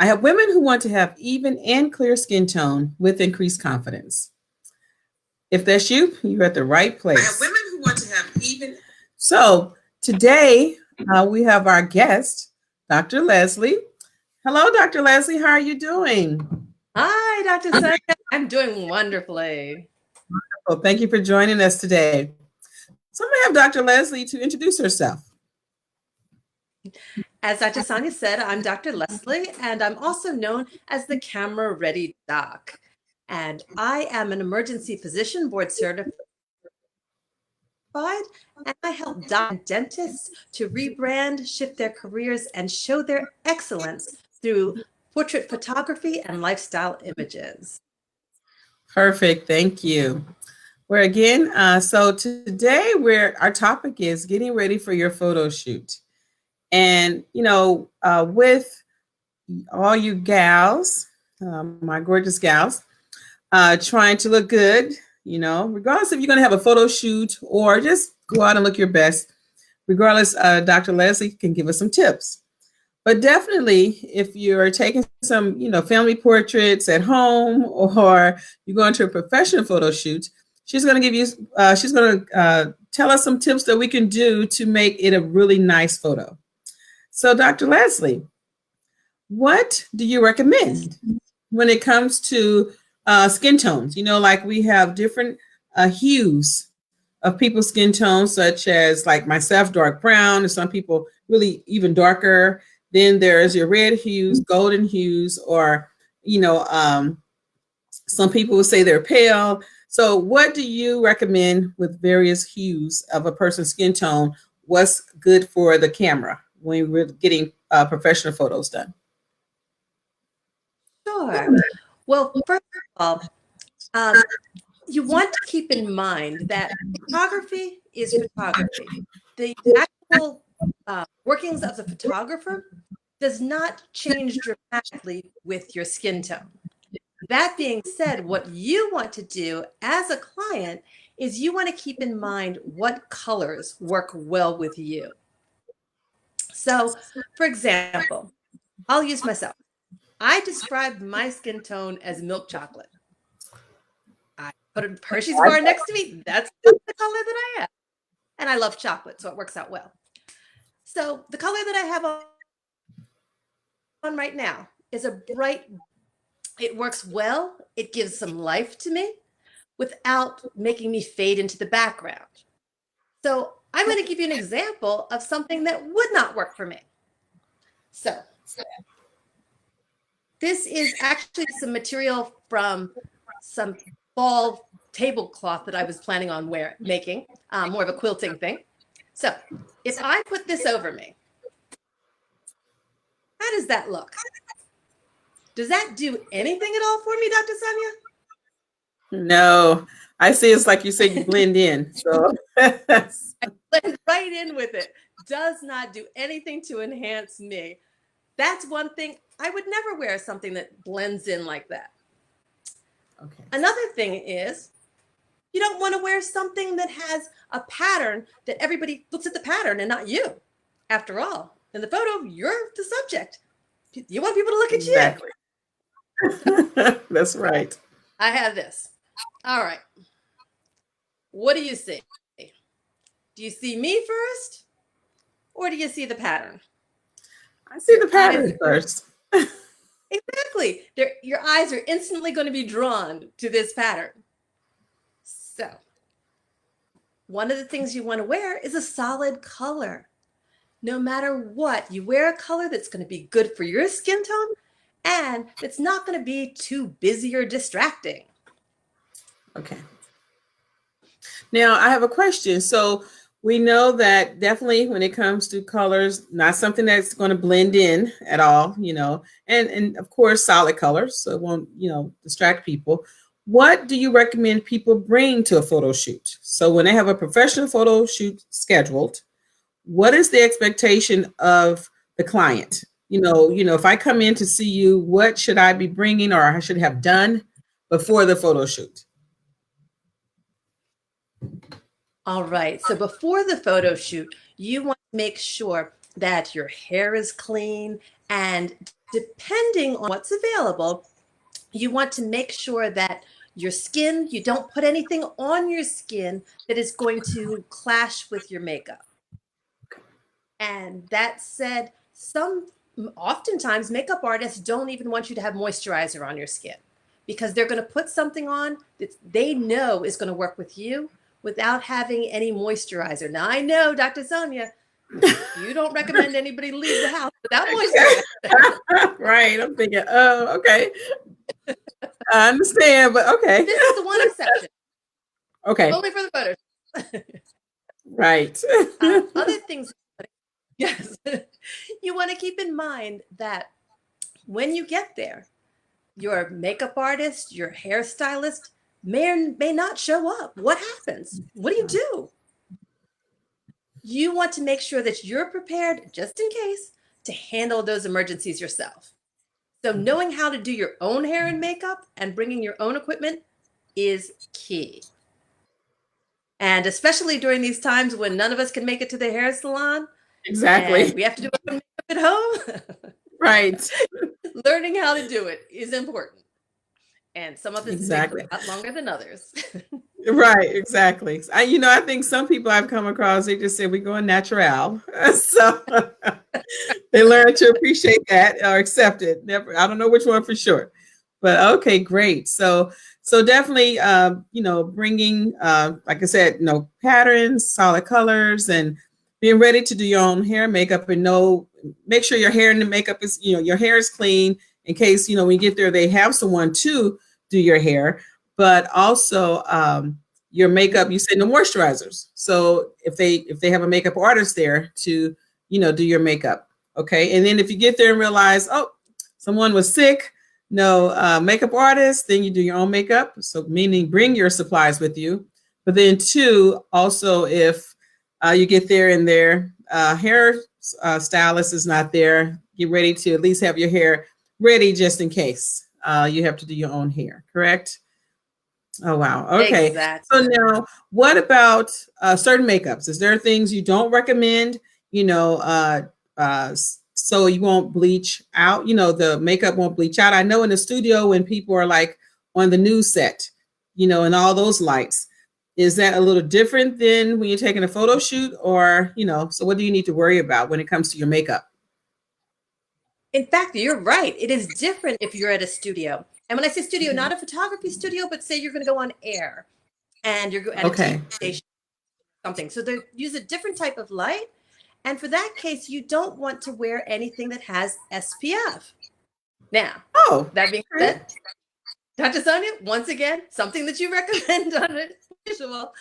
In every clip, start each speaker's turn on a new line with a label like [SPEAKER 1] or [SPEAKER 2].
[SPEAKER 1] I have women who want to have even and clear skin tone with increased confidence. If that's you, you're at the right place. I have women who want to have even. So today we have our guest, Dr. Leslie. Hello, Dr. Leslie. How are you doing?
[SPEAKER 2] Hi, Dr. Sonya. I'm doing wonderfully.
[SPEAKER 1] Well, thank you for joining us today. So I'm going to have Dr. Leslie to introduce herself.
[SPEAKER 2] As Dr. Sonya said, I'm Dr. Leslie, and I'm also known as the Camera Ready Doc. And I am an emergency physician board certified, and I help dentists to rebrand, shift their careers, and show their excellence through portrait photography and lifestyle images.
[SPEAKER 1] Perfect. Thank you. So today our topic is getting ready for your photo shoot. And, with all you gals, my gorgeous gals, trying to look good, regardless if you're going to have a photo shoot or just go out and look your best, regardless, Dr. Leslie can give us some tips. But definitely, if you're taking some, family portraits at home or you're going to a professional photo shoot, she's going to tell us some tips that we can do to make it a really nice photo. So, Dr. Leslie, what do you recommend when it comes to skin tones? Like we have different hues of people's skin tones, such as like myself, dark brown, and some people really even darker. Then there's your red hues, golden hues, or, some people will say they're pale. So what do you recommend with various hues of a person's skin tone? What's good for the camera when we're getting professional photos done?
[SPEAKER 2] Sure. Well, first of all, you want to keep in mind that photography is photography. The actual workings of the photographer does not change dramatically with your skin tone. That being said, what you want to do as a client is you want to keep in mind what colors work well with you. So, for example, I'll use myself. I describe my skin tone as milk chocolate. I put a Hershey's bar next to me. That's the color that I have. And I love chocolate, so it works out well. So the color that I have on right now is a bright, it works well. It gives some life to me without making me fade into the background. So I'm going to give you an example of something that would not work for me. So this is actually some material from some fall tablecloth that I was planning on making, more of a quilting thing. So if I put this over me, how does that look? Does that do anything at all for me, Dr. Sonya?
[SPEAKER 1] No, I see it's like you said, you blend in. So
[SPEAKER 2] I blend right in with it. Does not do anything to enhance me. That's one thing. I would never wear something that blends in like that.
[SPEAKER 1] okay.
[SPEAKER 2] Another thing is you don't want to wear something that has a pattern that everybody looks at the pattern and not you. After all, in the photo, you're the subject. You want people to look at
[SPEAKER 1] Exactly.
[SPEAKER 2] you.
[SPEAKER 1] That's right.
[SPEAKER 2] I have this. All right. What do you see? Do you see me first? Or do you see the pattern?
[SPEAKER 1] I see the pattern first.
[SPEAKER 2] Exactly. Your eyes are instantly going to be drawn to this pattern. So, one of the things you want to wear is a solid color. No matter what, you wear a color that's going to be good for your skin tone and it's not going to be too busy or distracting.
[SPEAKER 1] Okay. Now I have a question. So we know that definitely when it comes to colors, not something that's going to blend in at all, and of course solid colors, so it won't, distract people. What do you recommend people bring to a photo shoot? So when they have a professional photo shoot scheduled, what is the expectation of the client? If I come in to see you, what should I be bringing or I should have done before the photo shoot?
[SPEAKER 2] All right. So before the photo shoot, you want to make sure that your hair is clean and depending on what's available, you want to make sure that your skin, you don't put anything on your skin that is going to clash with your makeup. And that said, oftentimes makeup artists don't even want you to have moisturizer on your skin because they're going to put something on that they know is going to work with you without having any moisturizer. Now, I know, Dr. Sonya, you don't recommend anybody leave the house without moisturizer.
[SPEAKER 1] Right. I'm thinking, oh, okay. I understand, but okay.
[SPEAKER 2] This is the one exception.
[SPEAKER 1] Okay.
[SPEAKER 2] Only for the photos.
[SPEAKER 1] Right.
[SPEAKER 2] Other things, yes, you want to keep in mind that when you get there, your makeup artist, your hairstylist may or may not show up. What happens? What do you do? You want to make sure that you're prepared just in case to handle those emergencies yourself. So knowing how to do your own hair and makeup and bringing your own equipment is key. And especially during these times when none of us can make it to the hair salon
[SPEAKER 1] Exactly.
[SPEAKER 2] and we have to do our makeup at home.
[SPEAKER 1] Right.
[SPEAKER 2] Learning how to do it is important. And some of this takes
[SPEAKER 1] Exactly.
[SPEAKER 2] a lot longer than others.
[SPEAKER 1] Right, exactly. I think some people I've come across, they just say we're going natural. So they learn to appreciate that or accept it. Never, I don't know which one for sure. But okay, great. So definitely, bringing, like I said, patterns, solid colors, and being ready to do your own hair, makeup, and make sure your hair and the makeup is, your hair is clean in case, when you get there, they have someone to do your hair, but also your makeup. You say no moisturizers. So if they have a makeup artist there to, do your makeup, okay. And then if you get there and realize, oh, someone was sick, no makeup artist, then you do your own makeup. So meaning bring your supplies with you. But then two, also if you get there and their hair stylist is not there, get ready to at least have your hair ready just in case you have to do your own hair, correct? Oh, wow. Okay.
[SPEAKER 2] Exactly.
[SPEAKER 1] So now what about certain makeups? Is there things you don't recommend, so you won't bleach out, the makeup won't bleach out? I know in the studio when people are like on the news set, and all those lights, is that a little different than when you're taking a photo shoot or, so what do you need to worry about when it comes to your makeup?
[SPEAKER 2] In fact, you're right. It is different if you're at a studio. And when I say studio, not a photography studio, but say you're going to go on air and you're at a
[SPEAKER 1] Okay.
[SPEAKER 2] TV station, something. So they use a different type of light. And for that case, you don't want to wear anything that has SPF. Now,
[SPEAKER 1] Oh,
[SPEAKER 2] that being
[SPEAKER 1] okay.
[SPEAKER 2] said, Dr. Sonia, once again, something that you recommend on a visual,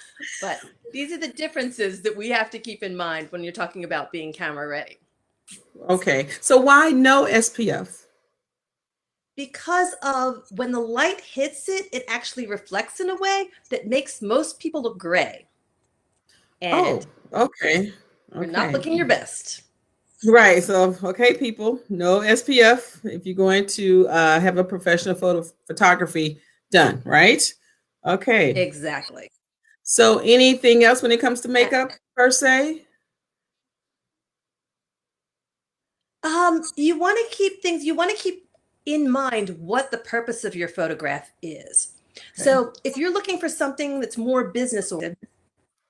[SPEAKER 2] but these are the differences that we have to keep in mind when you're talking about being camera ready.
[SPEAKER 1] Okay. So why no SPF?
[SPEAKER 2] Because of when the light hits it, it actually reflects in a way that makes most people look gray. And
[SPEAKER 1] Oh, okay.
[SPEAKER 2] you're not
[SPEAKER 1] Okay.
[SPEAKER 2] looking your best.
[SPEAKER 1] Right. So, okay, people, no SPF if you're going to have a professional photography done, right? Okay.
[SPEAKER 2] Exactly.
[SPEAKER 1] So, anything else when it comes to
[SPEAKER 2] And,
[SPEAKER 1] makeup per se?
[SPEAKER 2] you want to keep in mind what the purpose of your photograph is.
[SPEAKER 1] Okay.
[SPEAKER 2] So if you're looking for something that's more business oriented,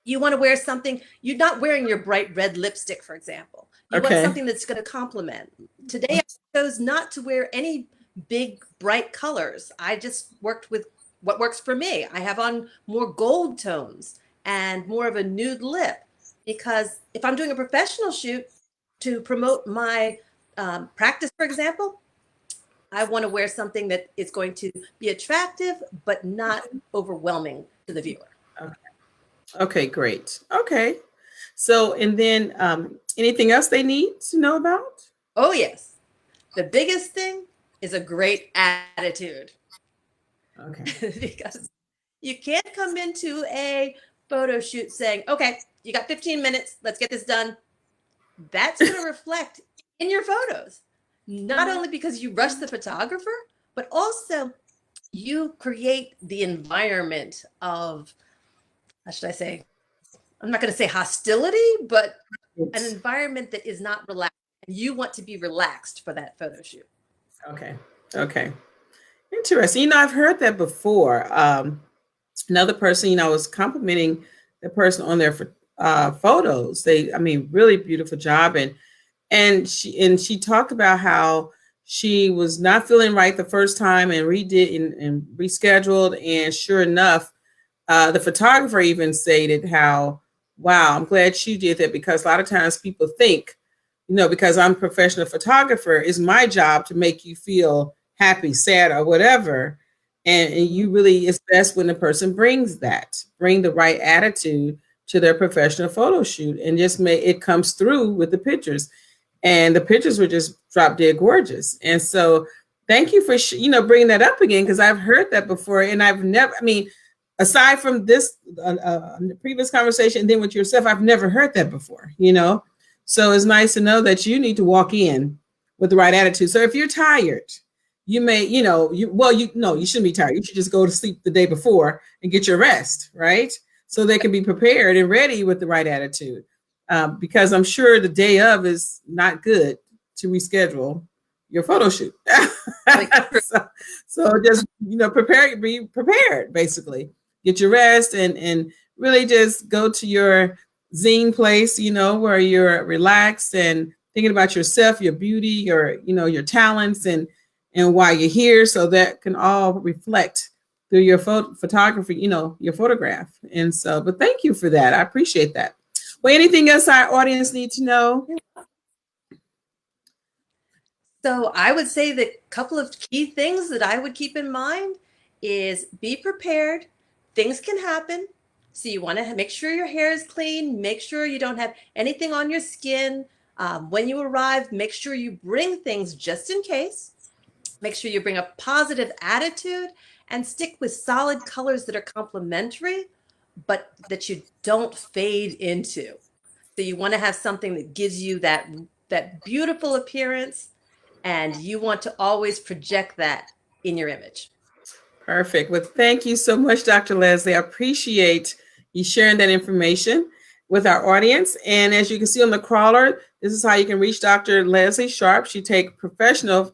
[SPEAKER 2] you want to wear something, you're not wearing your bright red lipstick, for example. You want
[SPEAKER 1] Okay.
[SPEAKER 2] something that's going to complement. Today, I chose not to wear any big, bright colors. I just worked with what works for me. I have on more gold tones and more of a nude lip because if I'm doing a professional shoot to promote my practice, for example, I want to wear something that is going to be attractive, but not overwhelming to the viewer.
[SPEAKER 1] Okay. Okay, great. Okay. So, and then anything else they need to know about?
[SPEAKER 2] Oh, yes. The biggest thing is a great attitude
[SPEAKER 1] Okay.
[SPEAKER 2] because you can't come into a photo shoot saying, okay, you got 15 minutes, let's get this done. That's going to reflect in your photos, not only because you rush the photographer, but also you create the environment of, how should I say, I'm not going to say hostility, but an environment that is not relaxed. And you want to be relaxed for that photo shoot.
[SPEAKER 1] Okay. Okay. Interesting. I've heard that before. Another person, was complimenting the person on their photos. I mean, really beautiful job. And she talked about how she was not feeling right the first time and redid and rescheduled. And sure enough, the photographer even stated how, wow, I'm glad you did that, because a lot of times people think, because I'm a professional photographer, it's my job to make you feel happy, sad, or whatever. And you really, it's best when the person bring the right attitude to their professional photo shoot, and just make it comes through with the pictures. And the pictures were just drop dead gorgeous. And so thank you for, bringing that up again, because I've heard that before. And I've never, I mean, aside from this the previous conversation, and then with yourself, I've never heard that before. So it's nice to know that you need to walk in with the right attitude. So if you're tired, you may, you shouldn't be tired. You should just go to sleep the day before and get your rest, right? So they can be prepared and ready with the right attitude. Because I'm sure the day of is not good to reschedule your photo shoot. so, so just prepare, be prepared. Basically, get your rest, and really just go to your zine place. Where you're relaxed and thinking about yourself, your beauty, your talents, and why you're here. So that can all reflect through your photography. Your photograph. And so, but thank you for that. I appreciate that. Well, anything else our audience need to know?
[SPEAKER 2] So I would say that a couple of key things that I would keep in mind is be prepared. Things can happen. So you want to make sure your hair is clean, make sure you don't have anything on your skin. When you arrive, make sure you bring things just in case. Make sure you bring a positive attitude and stick with solid colors that are complementary, but that you don't fade into. So you want to have something that gives you that beautiful appearance, and you want to always project that in your image.
[SPEAKER 1] Perfect. Well, thank you so much, Dr. Leslie. I appreciate you sharing that information with our audience. And as you can see on the crawler, this is how you can reach Dr. Leslie Sharp. She takes professional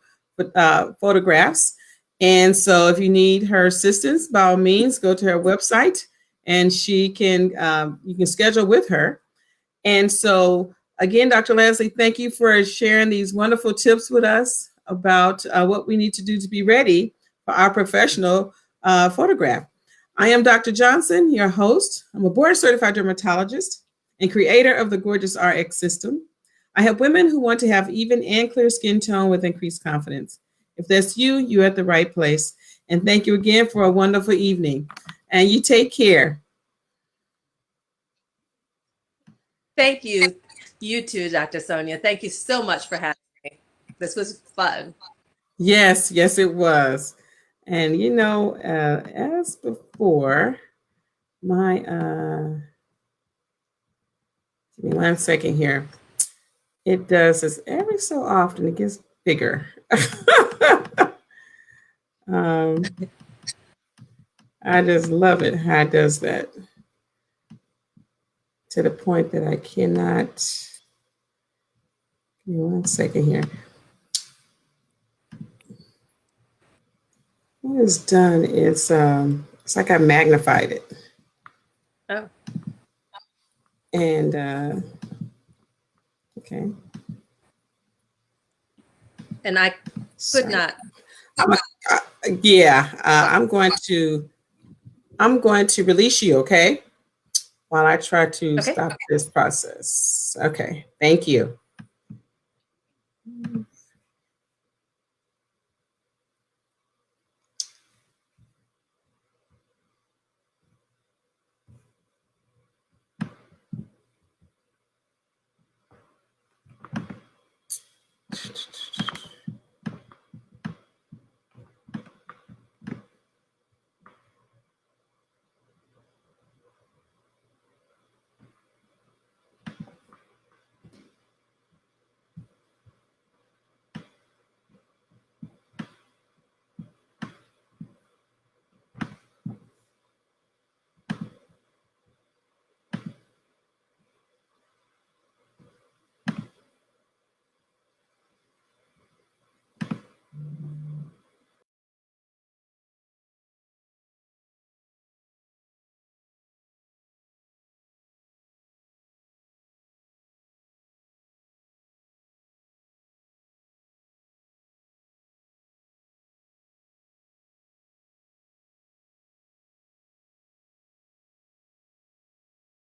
[SPEAKER 1] photographs. And so if you need her assistance, by all means, go to her website, and you can schedule with her. And so, again, Dr. Leslie, thank you for sharing these wonderful tips with us about what we need to do to be ready for our professional photograph. I am Dr. Johnson, your host. I'm a board certified dermatologist and creator of the Gorgeous RX system. I help women who want to have even and clear skin tone with increased confidence. If that's you, you're at the right place. And thank you again for a wonderful evening. And you take care.
[SPEAKER 2] Thank you. You too, Dr. Sonia. Thank you so much for having me. This was fun.
[SPEAKER 1] Yes, yes, it was. And as before, my give me 1 second here. It does this every so often. It gets bigger. um, I just love it how it does that, to the point that I cannot. Give me 1 second here. What it's done is it's like I magnified it.
[SPEAKER 2] Oh.
[SPEAKER 1] And okay.
[SPEAKER 2] And I could not.
[SPEAKER 1] I'm going to release you, okay? While I try to stop this process. Okay, thank you.